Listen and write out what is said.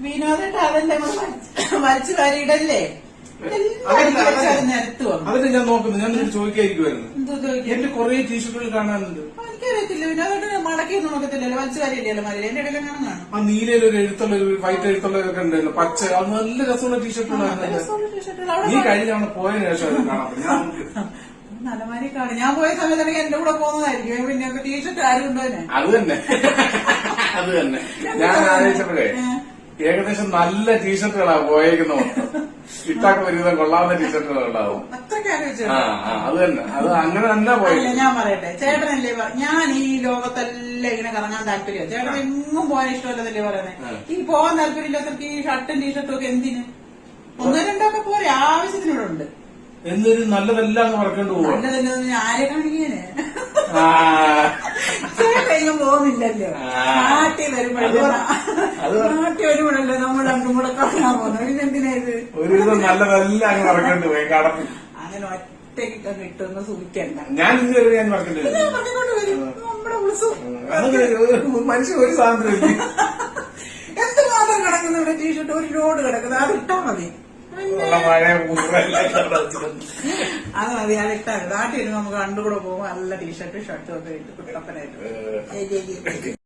വിനോദട്ട് അതല്ലേ വലിച്ചു വാരിയിടല്ലേ അതിന് ഞാൻ നോക്കുന്നു. ഞാൻ ചോദിക്കായിരിക്കുമായിരുന്നു. എന്തോ ചോദിക്കും? എന്റെ കുറെ ടീഷർട്ടുകൾ കാണാനുണ്ട്. എനിക്കറിയത്തില്ല. വിനോദട്ട് മടക്കിയൊന്നും നോക്കത്തില്ലല്ലോ. വലിച്ചു വാരിയില്ലല്ലോ മാതിരി. എന്റെ ഇടയിൽ കാണാൻ കാണും. ആ നീലയിൽ ഒരു എഴുത്തുള്ള ഒരു വൈറ്റ് എഴുത്തുള്ളതൊക്കെ ഉണ്ടായിരുന്നു. പച്ച അത് നല്ല രസമുള്ള ടീഷർട്ടുകളായിരുന്നു. നീ കഴിഞ്ഞ തവണ പോയതിനു ശേഷം അത് കാണാം. നല്ലമാരി കാണും. ഞാൻ പോയ സമയത്താണെങ്കിൽ എന്റെ കൂടെ പോകുന്നതായിരിക്കും. പിന്നെ ടീഷർട്ട് ആരും ഉണ്ടോനെ. അത് തന്നെ അത് തന്നെ ഞാൻ ആലോചിച്ചപ്പോഴേ ഏകദേശം നല്ല ടീഷർട്ടുകളാ പോയേക്കുന്നത്. ഇട്ടാക്ക് ഒരുവിധം കൊള്ളാവുന്ന ടീഷർട്ടുകൾ ഉണ്ടാവും. അത്രയ്ക്ക് ആലോചിച്ചു. അത് തന്നെ അത് അങ്ങനെ തന്നെ പോയില്ല. ഞാൻ പറയട്ടെ, ചേട്ടനല്ലേ ഞാൻ ഈ ലോകത്തെല്ലാം ഇങ്ങനെ കറങ്ങാൻ താല്പര്യം. ചേട്ടൻ എങ്ങും പോകാൻ ഇഷ്ടമല്ലെന്നല്ലേ പറയുന്നത്. ഈ പോകാൻ താല്പര്യമില്ലാത്തവർക്ക് ഈ ഷർട്ടും ടീഷർട്ടും ഒക്കെ എന്തിന്? ഒന്നോ രണ്ടോ ഒക്കെ പോരെ, ആവശ്യത്തിനൂടെ ഉണ്ട്. എന്നൊരു നല്ലതെല്ലാം മറക്കേണ്ടി പോകും. നല്ലതന്നെ ആരെ കാണിക്കാന്? ചേട്ടൻ പോകുന്നില്ലല്ലോ. നാട്ടിൽ വരുമ്പോഴല്ലോ നമ്മൾ രണ്ടും കൂടെ കറങ്ങാൻ പോകുന്നത്. പിന്നെന്തിനാ ഇത്? ഒരുവിധം നല്ലതെല്ലാം അങ്ങ് മറക്കേണ്ടി പോയി കടത്തി. അങ്ങനെ ഒറ്റയ്ക്ക് കിട്ടുന്ന സൂചിക്കണ്ട. ഞാൻ ഇതുവരെ ഞാൻ മറക്കേണ്ടി പറഞ്ഞുകൊണ്ട് വരും നമ്മുടെ ഉത്സവം. മനുഷ്യൻ ഒരു സ്വാതന്ത്ര്യം എന്തുമാത്രം കിടക്കുന്ന ഇവിടെ ടീഷർട്ട് ഒരു ലോഡ് കിടക്കുന്നത്. അത് ഇട്ടാ മതി. അത് മതി. അത് ഇട്ടാ മതി. നാട്ടിൽ നമുക്ക് കണ്ടുകൂടെ പോകുമ്പോൾ നല്ല ടീഷർട്ട് ഷർട്ടും ഒക്കെ ഇട്ട് കുട്ടപ്പനായിട്ട്.